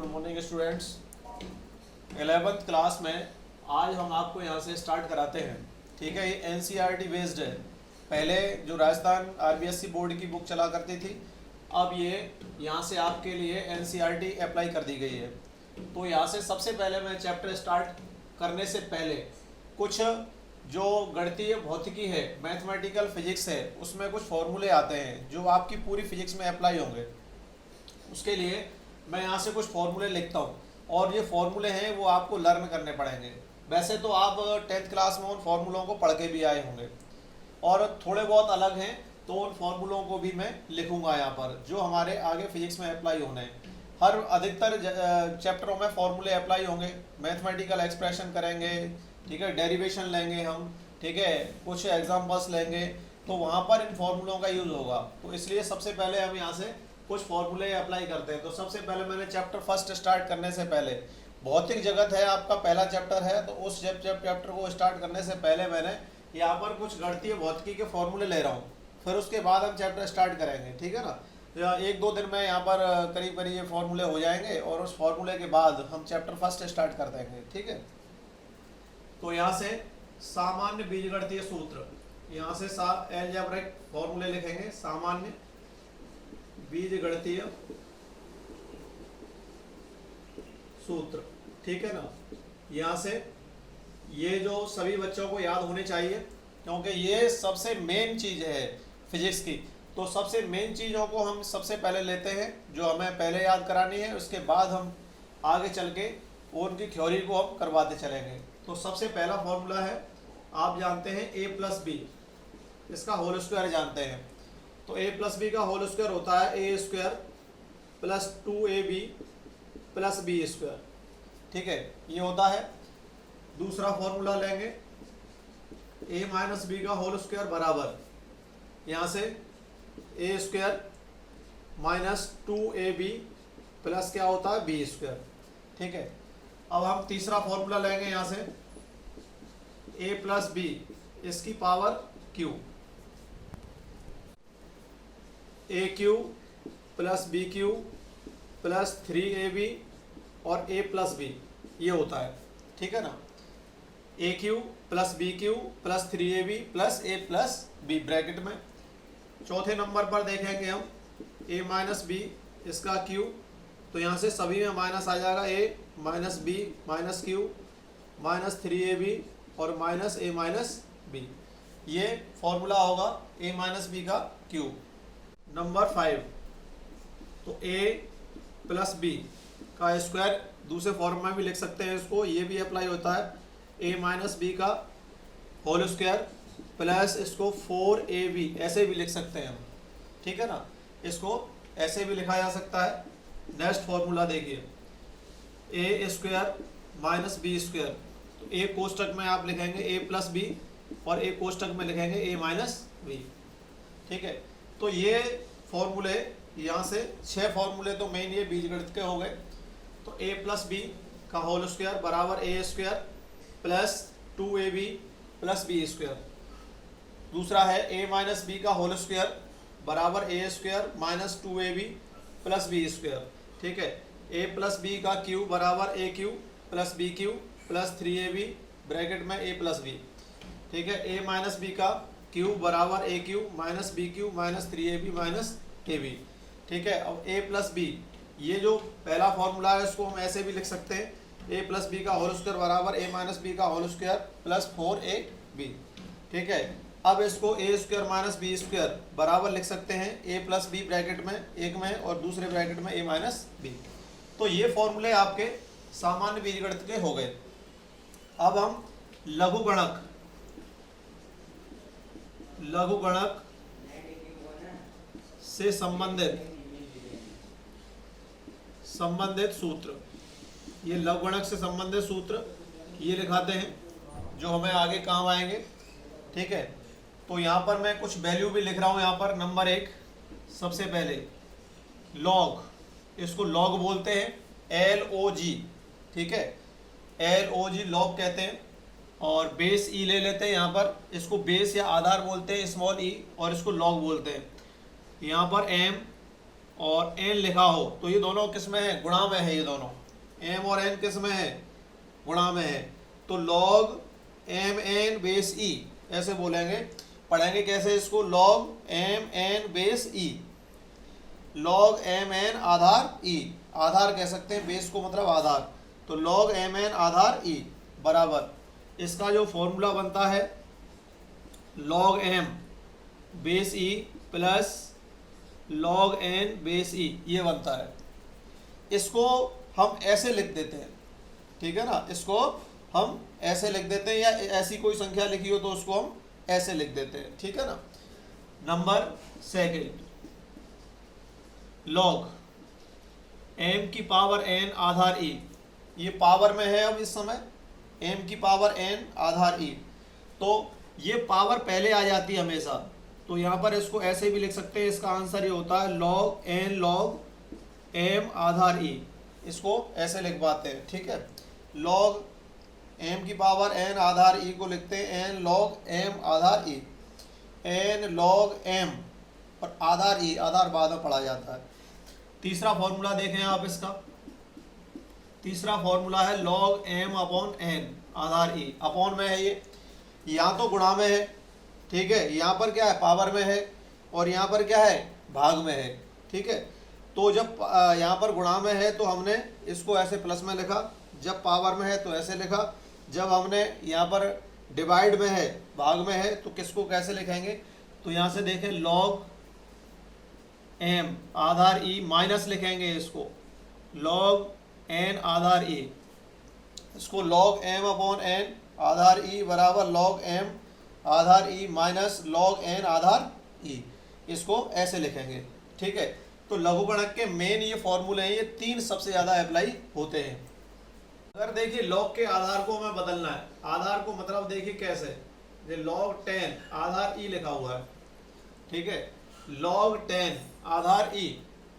Good morning students. 11th class में आज हम आपको यहाँ से स्टार्ट कराते हैं। ठीक है, ये एनसीईआरटी बेस्ड है। पहले जो राजस्थान आरबीएसई बोर्ड की बुक चला करती थी, अब ये यहाँ से आपके लिए एनसीईआरटी अप्लाई कर दी गई है। तो यहाँ से सबसे पहले मैं चैप्टर स्टार्ट करने से पहले कुछ जो गणितीय भौतिकी है, मैथमेटिकल फिजिक्स है, उसमें कुछ फॉर्मूले आते हैं जो आपकी पूरी फिजिक्स में अप्लाई होंगे। उसके लिए मैं यहाँ से कुछ फॉर्मूले लिखता हूँ और ये फॉर्मूले हैं वो आपको लर्न करने पड़ेंगे। वैसे तो आप 10th क्लास में उन फॉर्मूलों को पढ़ के भी आए होंगे और थोड़े बहुत अलग हैं, तो उन फॉर्मूलों को भी मैं लिखूंगा यहाँ पर जो हमारे आगे फिजिक्स में अप्लाई होने हैं। हर अधिकतर चैप्टरों में फॉर्मूले अप्लाई होंगे। मैथमेटिकल एक्सप्रेशन करेंगे, ठीक है, डेरिवेशन लेंगे हम, ठीक है, कुछ एग्जाम्पल्स लेंगे, तो वहाँ पर इन फॉर्मूलों का यूज़ होगा। तो इसलिए सबसे पहले हम यहाँ से कुछ फॉर्मूले अप्लाई करते हैं। तो सबसे पहले मैंने चैप्टर फर्स्ट स्टार्ट करने से पहले, भौतिक जगत है आपका पहला चैप्टर है, तो उस चैप्टर को स्टार्ट करने से पहले मैंने यहाँ पर कुछ गणितीय भौतिकी के फॉर्मूले ले रहा हूँ। फिर उसके बाद हम चैप्टर स्टार्ट करेंगे, ठीक है ना। 1-2 दिन में यहाँ पर करीब करीब ये फॉर्मूले हो जाएंगे और उस फॉर्मूले के बाद हम चैप्टर फर्स्ट स्टार्ट कर देंगे, ठीक है। तो यहाँ से सामान्य बीजगणितीय सूत्र, यहाँ से एलजेब्रिक फॉर्मूले लिखेंगे। सामान्य बीजगणितीय सूत्र, ठीक है ना। यहाँ से ये जो सभी बच्चों को याद होने चाहिए, क्योंकि ये सबसे मेन चीज है फिजिक्स की। तो सबसे मेन चीज़ों को हम सबसे पहले लेते हैं जो हमें पहले याद करानी है, उसके बाद हम आगे चल के उनकी थ्योरी को हम करवाते चलेंगे। तो सबसे पहला फॉर्मूला है, आप जानते हैं a प्लस बी, इसका होल स्क्वायर जानते हैं। तो a प्लस बी का होल स्क्वायर होता है a square plus 2ab plus b square, ठीक है, ये होता है। दूसरा फॉर्मूला लेंगे, a माइनस बी का होल स्क्वायर बराबर यहाँ से a square minus 2ab plus क्या होता है बी स्क्वायर, ठीक है। अब हम तीसरा फॉर्मूला लेंगे यहाँ से, a प्लस बी इसकी power q, A Q plus B Q plus 3ab और a प्लस बी ये होता है, ठीक है ना। A Q plus B Q plus 3ab plus a plus B bracket में। चौथे नंबर पर देखेंगे हम a माइनस बी इसका q, तो यहाँ से सभी में माइनस आ जाएगा, a minus b minus cube minus 3ab और माइनस a माइनस बी, ये फॉर्मूला होगा a माइनस बी का q। नंबर 5, तो a प्लस बी का स्क्वायर दूसरे फॉर्म में भी लिख सकते हैं इसको, ये भी अप्लाई होता है। a माइनस बी का होल स्क्वायर प्लस इसको 4ab ऐसे भी लिख सकते हैं हम, ठीक है ना। इसको ऐसे भी लिखा जा सकता है। नेक्स्ट फॉर्मूला देखिए, a square minus b square, तो a कोष्टक में आप लिखेंगे a प्लस बी और a कोष्टक में लिखेंगे a माइनस बी, ठीक है। तो ये फॉर्मूले यहाँ से 6 फॉर्मूले तो मेन ये बीजगणित के हो गए। तो a प्लस बी का होल स्क्वायर बराबर a square plus 2ab plus b square. दूसरा है a माइनस बी का होल स्क्वायर बराबर a square minus 2ab plus b square, ठीक है। a प्लस बी का क्यू बराबर a cube plus B Q plus 3ab bracket में a plus b, ठीक है। a माइनस बी का क्यू बराबर a cube minus b cube minus 3ab minus ab, ठीक है। अब a प्लस बी, ये जो पहला फॉर्मूला है इसको हम ऐसे भी लिख सकते हैं, a प्लस बी का होल स्क्वायर बराबर a माइनस बी का होल स्क्वायर प्लस 4ab, ठीक है। अब इसको a square minus b square बराबर लिख सकते हैं a प्लस बी ब्रैकेट में एक में और दूसरे ब्रैकेट में a माइनस बी। तो ये फॉर्मूले आपके सामान्य बीजगणित के हो गए। अब हम लघुगणक से संबंधित सूत्र, ये लघुगणक से संबंधित सूत्र ये लिखाते हैं जो हमें आगे काम आएंगे, ठीक है। तो यहाँ पर मैं कुछ वैल्यू भी लिख रहा हूँ। यहाँ पर नंबर 1, सबसे पहले लॉग, इसको लॉग बोलते हैं, LOG, ठीक है, LOG लॉग कहते हैं। और बेस ई ले लेते हैं, यहाँ पर इसको बेस या आधार बोलते हैं स्मॉल ई, और इसको लॉग बोलते हैं। यहाँ पर m और n लिखा हो तो ये दोनों किस में है, गुणा में है, ये दोनों m और n किस में है, गुणा में है। तो log mn बेस e ऐसे बोलेंगे, पढ़ेंगे कैसे इसको, log mn base e, log mn आधार e, आधार कह सकते हैं, बेस को मतलब आधार, तो log mn आधार e बराबर इसका जो फॉर्मूला बनता है log m base e plus log n base e, ये बनता है। इसको हम ऐसे लिख देते हैं, ठीक है ना, इसको हम ऐसे लिख देते हैं, या ऐसी कोई संख्या लिखी हो तो उसको हम ऐसे लिख देते हैं, ठीक है ना। नंबर सेकंड, log m की पावर n आधार e, ये पावर में है अब इस समय, m की पावर n आधार e, तो ये पावर पहले आ जाती है हमेशा, तो यहाँ पर इसको ऐसे भी लिख सकते हैं, इसका आंसर ये होता है log n log m आधार e, इसको ऐसे लिख पाते हैं, ठीक है। log m की पावर n आधार e को लिखते हैं n log m आधार e, n log m और आधार e, आधार बाद में पढ़ा जाता है। तीसरा फॉर्मूला देखें आप इसका, तीसरा फॉर्मूला है log m अपॉन n आधार e, अपॉन में है ये, यहाँ तो गुणा में है, ठीक है, यहाँ पर क्या है, पावर में है, और यहाँ पर क्या है, भाग में है, ठीक है। तो जब यहाँ पर गुणा में है तो हमने इसको ऐसे प्लस में लिखा, जब पावर में है तो ऐसे लिखा, जब हमने यहाँ पर डिवाइड में है, भाग में है, तो किसको कैसे लिखेंगे, तो यहाँ से देखें log m आधार e माइनस लिखेंगे, इसको log n आधार e, इसको log m अपॉन n आधार e बराबर log m आधार e माइनस log n आधार e, इसको ऐसे लिखेंगे, ठीक है। तो लघुगणक के मेन ये फॉर्मूले हैं, ये तीन सबसे ज़्यादा अप्लाई होते हैं। अगर देखिए log के आधार को हमें बदलना है, आधार को मतलब देखिए कैसे, ये log 10 आधार e लिखा हुआ है, ठीक है, log 10 आधार e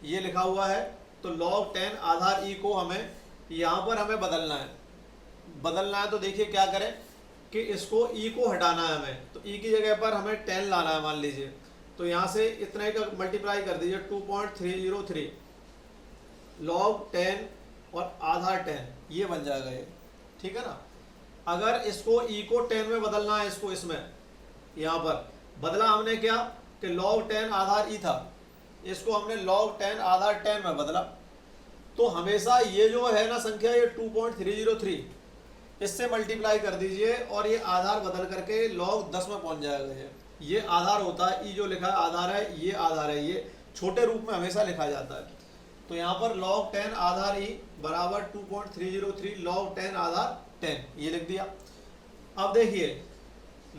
ये लिखा हुआ है, तो log 10 आधार e को हमें यहाँ पर हमें बदलना है, तो देखिए क्या करें कि इसको e को हटाना है हमें, तो e की जगह पर हमें 10 लाना है, मान लीजिए, तो यहाँ से इतने का मल्टीप्लाई कर दीजिए 2.303 log 10 और आधार 10, ये बन जाएगा ये, ठीक है ना। अगर इसको e को 10 में बदलना है, इसको इसमें यहाँ पर बदला हमने क्या कि log 10 आधार e था, इसको हमने log 10 आधार 10 में बदला, तो हमेशा ये जो है ना संख्या, ये 2.303 इससे मल्टीप्लाई कर दीजिए और ये आधार बदल करके log 10 में पहुंच जाएगा। ये आधार होता है, ई जो लिखा है आधार है, ये आधार है, ये छोटे रूप में हमेशा लिखा जाता है। तो यहाँ पर log 10 आधार ई बराबर 2.303 log 10 आधार 10, ये लिख दिया। अब देखिए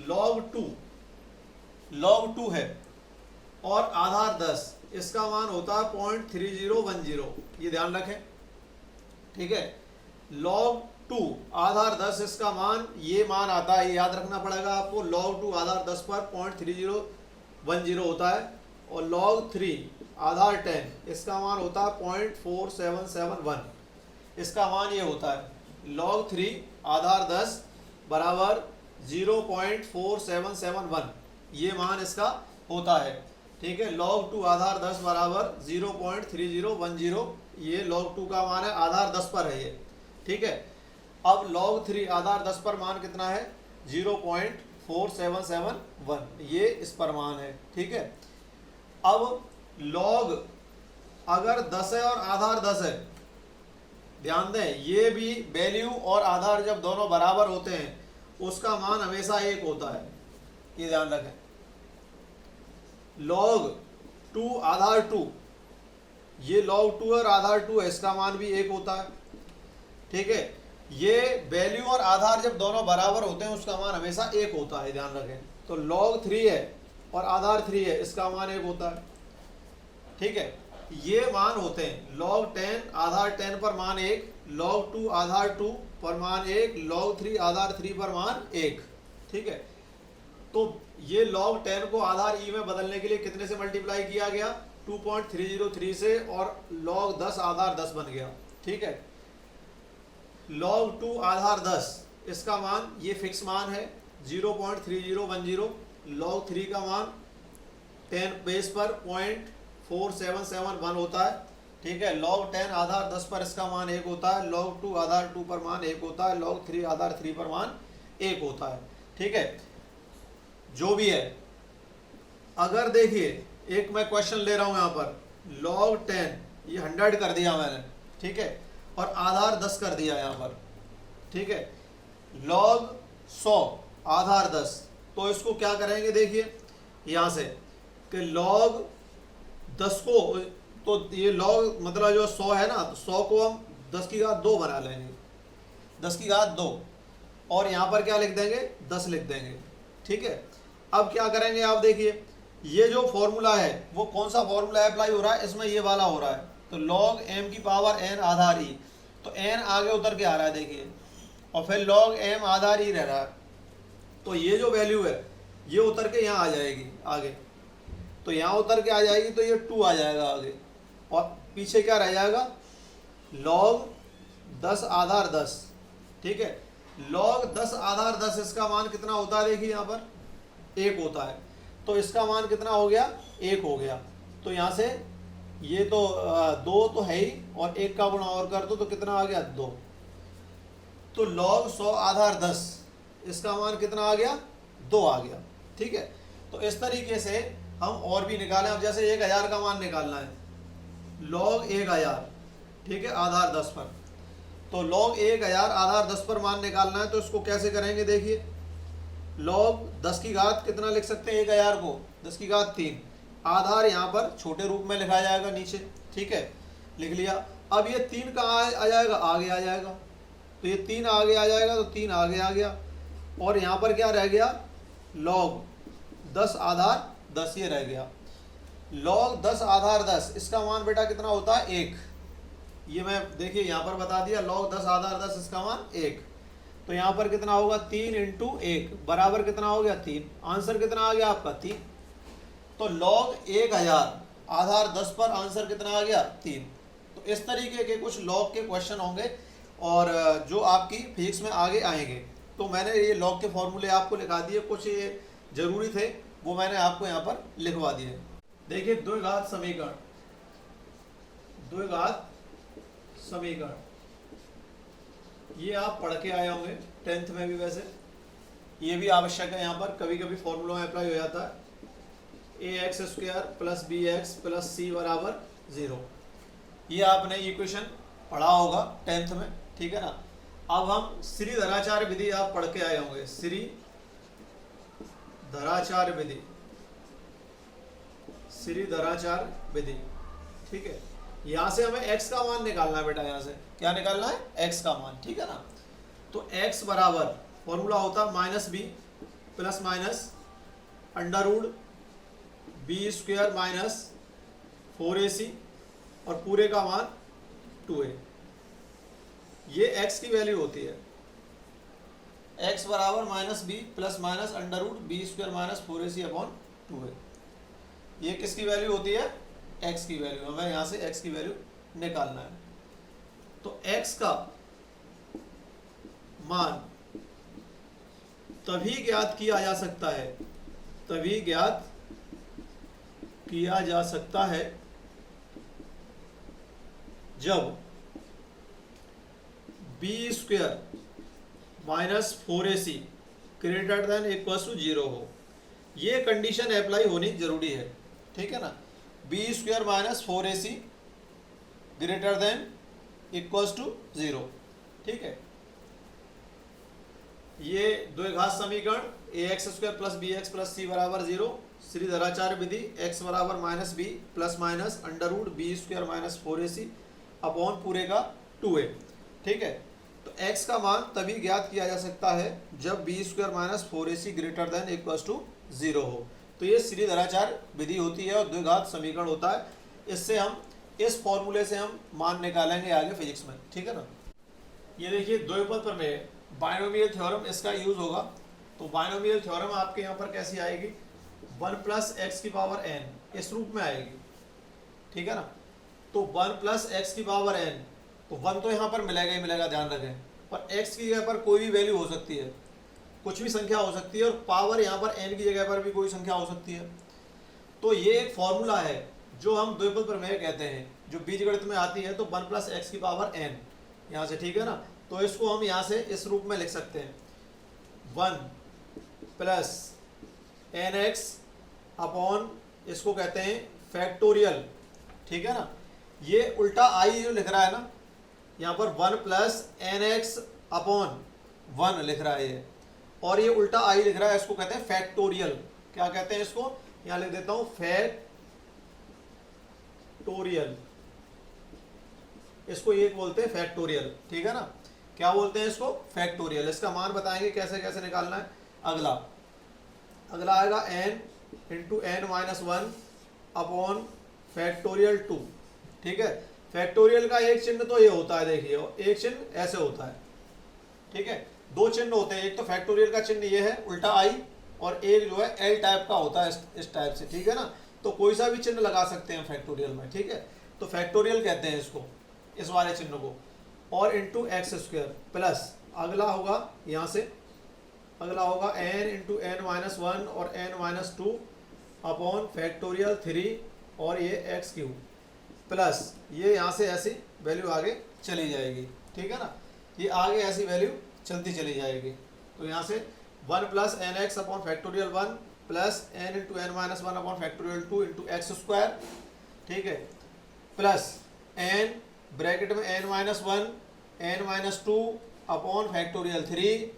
log 2 है और आधार 10, इसका मान होता है 0.3010, ये ध्यान रखें, ठीक है। log 2 आधार 10, इसका मान, ये मान आता है, ये याद रखना पड़ेगा आपको, log 2 आधार 10 पर 0.3010 होता है, और log 3 आधार 10 इसका मान होता है 0.4771, इसका मान ये होता है log 3 आधार 10 बराबर 0.4771, ये मान इसका होता है, ठीक है। log 2 आधार 10 बराबर 0.3010, ये log 2 का मान है, आधार 10 पर है ये, ठीक है। अब log 3 आधार 10 पर मान कितना है, 0.4771, ये इस पर मान है, ठीक है। अब log अगर 10 है और आधार 10 है, ध्यान दें, ये भी वैल्यू और आधार जब दोनों बराबर होते हैं उसका मान हमेशा एक होता है, ये ध्यान रखें। log 2 आधार 2, ये log 2 और आधार 2 है, इसका मान भी एक होता है, ठीक है। ये वैल्यू और आधार जब दोनों बराबर होते हैं उसका मान हमेशा एक होता है, ध्यान रखें। तो log 3 है और आधार 3 है, इसका मान एक होता है, ठीक है। ये मान होते हैं log 10 आधार 10 पर मान 1, log 2 आधार 2 पर मान 1, log 3 आधार 3 पर मान 1, ठीक है। तो ये log 10 को आधार e में बदलने के लिए कितने से मल्टीप्लाई किया गया, 2.303 से, और log 10 आधार 10 बन गया, ठीक है। log 2 आधार 10, इसका मान ये फिक्स मान है 0.3010, log 3 का मान 10 बेस पर 4771 होता है, ठीक है। log 10 आधार 10 पर इसका मान 1 होता है, log 2 आधार 2 पर मान 1 होता है, log 3 आधार 3 पर मान 1 होता है, ठीक है। जो भी है, अगर देखिए एक मैं क्वेश्चन ले रहा हूं यहाँ पर, log 10 ये 100 कर दिया मैंने, ठीक है, और आधार 10 कर दिया यहाँ पर, ठीक है। log 100 आधार 10, तो इसको क्या करेंगे देखिए यहाँ से कि log 10 को, तो ये log मतलब जो 100 है ना, तो 100 को हम 10 की घात 2 बना लेंगे, 10 की घात 2, और यहाँ पर क्या लिख देंगे 10 लिख देंगे, ठीक है। अब क्या करेंगे आप देखिए, ये जो फॉर्मूला है वो कौन सा फॉर्मूला अप्लाई हो रहा है, इसमें ये वाला हो रहा है, तो log m की पावर n आधार e, तो n आगे उतर के आ रहा है देखिए, और फिर log m आधार e रह रहा है, तो ये जो वैल्यू है ये उतर के यहाँ आ जाएगी आगे, तो यहाँ उतर के आ जाएगी, तो ये 2 आ जाएगा आगे, और पीछे क्या रह जाएगा log 10 आधार 10, ठीक है। log 10 आधार 10 इसका मान कितना होता है देखिए यहाँ पर 1 होता है, तो इसका मान कितना हो गया 1 हो गया, तो यहाँ से ये तो 2 तो है ही, और 1 का गुणा और कर दो तो कितना आ गया 2, तो log 100 आधार 10 इसका मान कितना आ गया 2 आ गया, ठीक है। तो इस तरीके से हम और भी निकालें, अब जैसे 1000 का मान निकालना है, log 1000, ठीक है, आधार 10 पर, तो log 1000 आधार 10 पर मान निकालना है, तो इसको कैसे करेंगे देखिए, log 10 की घात कितना लिख सकते हैं 1000 को, 10 की घात 3, आधार यहाँ पर छोटे रूप में लिखा जाएगा नीचे, ठीक है, लिख लिया। अब ये 3 कहाँ आ जाएगा, आगे आ जाएगा, तो ये 3 आगे आ जाएगा, तो 3 आगे आ गया, और यहाँ पर क्या रह गया log 10 आधार 10 ये रह गया। log 10 आधार 10 इसका मान बेटा कितना होता है 1, ये मैं देखिए यहाँ पर बता दिया, log 10 आधार 10 इसका मान 1, तो यहाँ पर कितना होगा 3 इंटू 1 बराबर कितना हो गया 3, आंसर कितना आ गया आपका 3, तो log 1000 आधार 10 पर आंसर कितना आ गया 3। तो इस तरीके के कुछ log के क्वेश्चन होंगे और जो आपकी फिजिक्स में आगे आएंगे, तो मैंने ये log के फॉर्मूले आपको लिखा दिए, कुछ ये जरूरी थे वो मैंने आपको यहाँ पर लिखवा दिए। देखिए द्विघात समीकरण, द्विघात समीकरण ये आप पढ़ के आए होंगे 10th में भी, वैसे ये भी आवश्यक है, यहाँ पर कभी कभी फॉर्मूला में अप्लाई हो जाता है, ax² plus bx plus c बराबर 0, ये आपने इक्वेशन पढ़ा होगा 10th में, ठीक है ना। अब हम श्रीधराचार्य विधि आप पढ़ के आए होंगे, श्रीधराचार्य विधि, श्रीधराचार्य विधि, ठीक है। यहाँ से हमें x का मान निकालना है बेटा, यहाँ से क्या निकालना है x का मान, ठीक है ना। तो x बराबर फॉर्मूला होता है -b plus minus under root b² minus 4ac और पूरे का मान 2a, ये x की वैल्यू होती है। x बराबर -b plus minus under root b² minus 4ac upon 2a, ये किसकी वैल्यू होती है x की वैल्यू, हमें यहाँ से x की वैल्यू निकालना है। तो x का मान तभी ज्ञात किया जा सकता है, तभी ज्ञात किया जा सकता है जब b² minus 4ac greater than equal to 0 हो, ये कंडीशन अप्लाई होनी जरूरी है, ठीक है ना। b² minus 4ac greater than equals to 0, ठीक है। ये द्विघात समीकरण ax² plus bx plus c बराबर 0, श्रीधराचार्य विधि x बराबर -b plus minus under root b² minus 4ac upon पूरे का 2a, ठीक है। तो x का मान तभी ज्ञात किया जा सकता है जब b² minus 4ac greater than equals to 0 हो, तो ये श्रीधराचार्य विधि होती है और द्विघात समीकरण होता है। इससे हम इस फॉर्मूले से हम मान निकालेंगे आगे फिजिक्स में, ठीक है ना। ये देखिए द्विपद प्रमेय, बायनोमियल थ्योरम, इसका यूज होगा। तो बायनोमियल थ्योरम आपके यहाँ पर कैसी आएगी, 1 प्लस एक्स की पावर n इस रूप में आएगी, ठीक है ना। तो 1 प्लस एक्स की पावर n, तो 1 तो यहाँ पर मिलेगा ही मिलेगा, ध्यान रखें, पर x की जगह पर कोई भी वैल्यू हो सकती है, कुछ भी संख्या हो सकती है, और पावर यहाँ पर n की जगह पर भी कोई संख्या हो सकती है। तो ये एक फॉर्मूला है जो हम द्विपद प्रमेय कहते हैं, जो बीजगणित में आती है, तो 1 प्लस एक्स की पावर n यहाँ से, ठीक है ना। तो इसको हम यहाँ से इस रूप में लिख सकते हैं 1 प्लस एन एक्स अपॉन, इसको कहते हैं फैक्टोरियल, ठीक है ना। ये उल्टा आई जो लिख रहा है ना यहाँ पर 1 प्लस एन एक्स अपॉन 1 लिख रहा है ये, और ये उल्टा आई लिख रहा है, इसको कहते हैं फैक्टोरियल। क्या कहते हैं इसको, यहाँ लिख देता हूं फैक्टोरियल, इसको ये बोलते हैं फैक्टोरियल, ठीक है ना। क्या बोलते हैं इसको, फैक्टोरियल। इसका मान बताएंगे कैसे कैसे निकालना है। अगला आएगा n into n minus 1 upon factorial 2, ठीक है। फैक्टोरियल का एक चिन्ह तो ये होता है, देखिए, एक चिन्ह ऐसे होता है, ठीक है। दो चिन्ह होते हैं, एक तो फैक्टोरियल का चिन्ह ये है उल्टा आई, और एक जो है एल टाइप का होता है इस टाइप से, ठीक है ना। तो कोई सा भी चिन्ह लगा सकते हैं फैक्टोरियल में, ठीक है। तो फैक्टोरियल कहते हैं इसको, इस वाले चिन्ह को। और इंटू एक्स स्क्वायर प्लस अगला होगा यहाँ से, अगला होगा n इंटू एन माइनस 1 और n माइनस 2 अपॉन फैक्टोरियल 3 और ये एक्स क्यूब प्लस ये यहाँ से ऐसी वैल्यू आगे चली जाएगी, ठीक है ना। ये आगे ऐसी वैल्यू चलती चली जाएगी। तो यहाँ से 1 plus n x upon factorial 1 plus n into n minus 1 upon factorial 2 into x square, ठीक है, प्लस n ब्रैकेट में n minus 1 n minus 2 upon factorial 3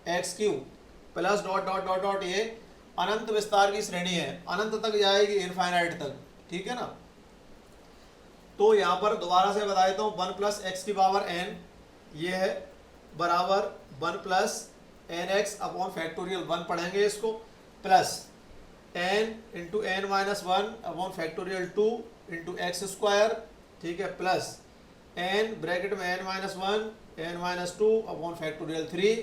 x cube plus dot dot dot dot, ये अनंत विस्तार की श्रेणी है, अनंत तक जाएगी, इनफाइनाइट तक, ठीक है ना। तो यहाँ पर दोबारा से बता देता हूँ 1 प्लस एक्स की पावर n ये है बराबर 1 plus n x upon factorial 1 पढ़ेंगे इसको, plus n into n minus 1 upon factorial 2 into x square, ठीक है, प्लस n ब्रैकेट में n minus 1 n minus 2 upon factorial 3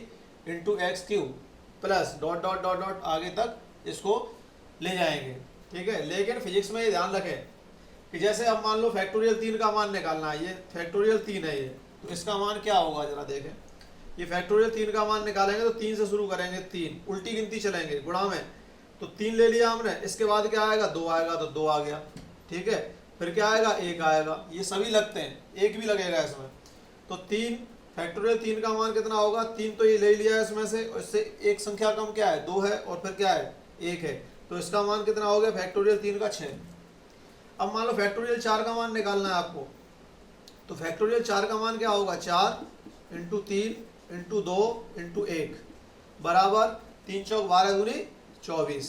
into x cube plus dot dot dot dot आगे तक इसको ले जाएंगे, ठीक है। लेकिन फिजिक्स में ये ध्यान रखें कि जैसे अब मान लो फैक्टोरियल 3 का मान निकालना है, ये फैक्टोरियल 3 है ये, तो इसका मान क्या होगा जरा देखें। ये फैक्टोरियल 3 का मान निकालेंगे तो 3 से शुरू करेंगे, 3 उल्टी गिनती चलेंगे गुणा में, तो 3 ले लिया हमने, इसके बाद क्या आएगा 2 आएगा, तो 2 आ गया, ठीक है। फिर क्या आएगा 1 आएगा, ये सभी लगते हैं, 1 भी लगेगा इसमें। तो 3 फैक्टोरियल 3 का मान कितना होगा, 3 तो ये ले लिया है इसमें से, इससे एक संख्या कम क्या है 2 है, और फिर क्या है 1 है, तो इसका मान कितना हो गया फैक्टोरियल 3 का 6। अब मान लो फैक्टोरियल 4 का मान निकालना है आपको, तो फैक्टोरियल 4 का मान क्या होगा 4 इंटू 3 इंटू 2 इंटू 1 बराबर 3 चौक 12 दूनी 24।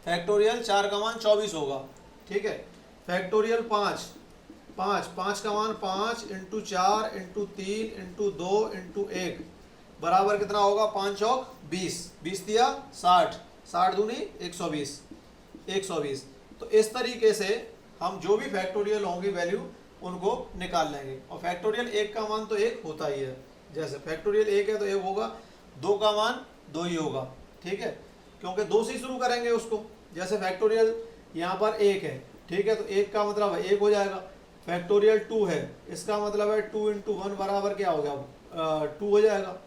फैक्टोरियल 4 का मान 24 होगा, ठीक है। फैक्टोरियल 5 का मान 5 इंटू 4 इंटू 3 इंटू 2 इंटू 1 बराबर कितना होगा 5 चौक 20, 20 दिया 60, 60 दूनी 120। तो इस तरीके से हम जो भी फैक्टोरियल होंगी वैल्यू उनको निकाल लेंगे। और फैक्टोरियल 1 का मान तो 1 होता ही है, जैसे फैक्टोरियल 1 है तो 1 होगा, 2 का मान 2 ही होगा, ठीक है, क्योंकि 2 से शुरू करेंगे उसको। जैसे फैक्टोरियल यहाँ पर 1 है, ठीक है, तो 1 का मतलब है 1 हो जाएगा। फैक्टोरियल 2 है, इसका मतलब है 2 इंटू 1 बराबर क्या हो गया 2 हो जाएगा,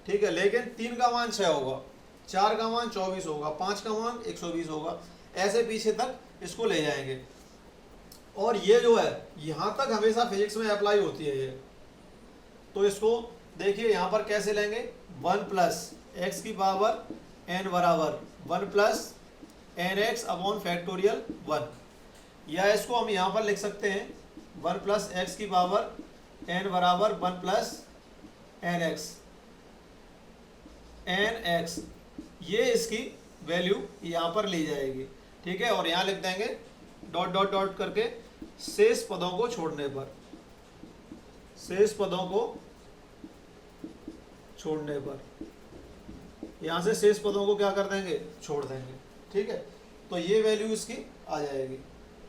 ठीक है। लेकिन 3 का मान 6 होगा, 4 का मान 24 होगा, 5 का मान 120 होगा, ऐसे पीछे तक इसको ले जाएंगे। और ये जो है यहाँ तक हमेशा फिजिक्स में अप्लाई होती है ये। तो इसको देखिए यहाँ पर कैसे लेंगे, 1 प्लस एक्स की पावर n बराबर 1 plus n x upon factorial 1, या इसको हम यहाँ पर लिख सकते हैं 1 प्लस एक्स की पावर n बराबर 1 प्लस एन एक्स, ये इसकी वैल्यू यहाँ पर ली जाएगी, ठीक है। और यहाँ लिख देंगे डॉट डॉट डॉट करके शेष पदों को छोड़ने पर, यहाँ से शेष पदों को क्या कर देंगे छोड़ देंगे, ठीक है। तो ये वैल्यू इसकी आ जाएगी।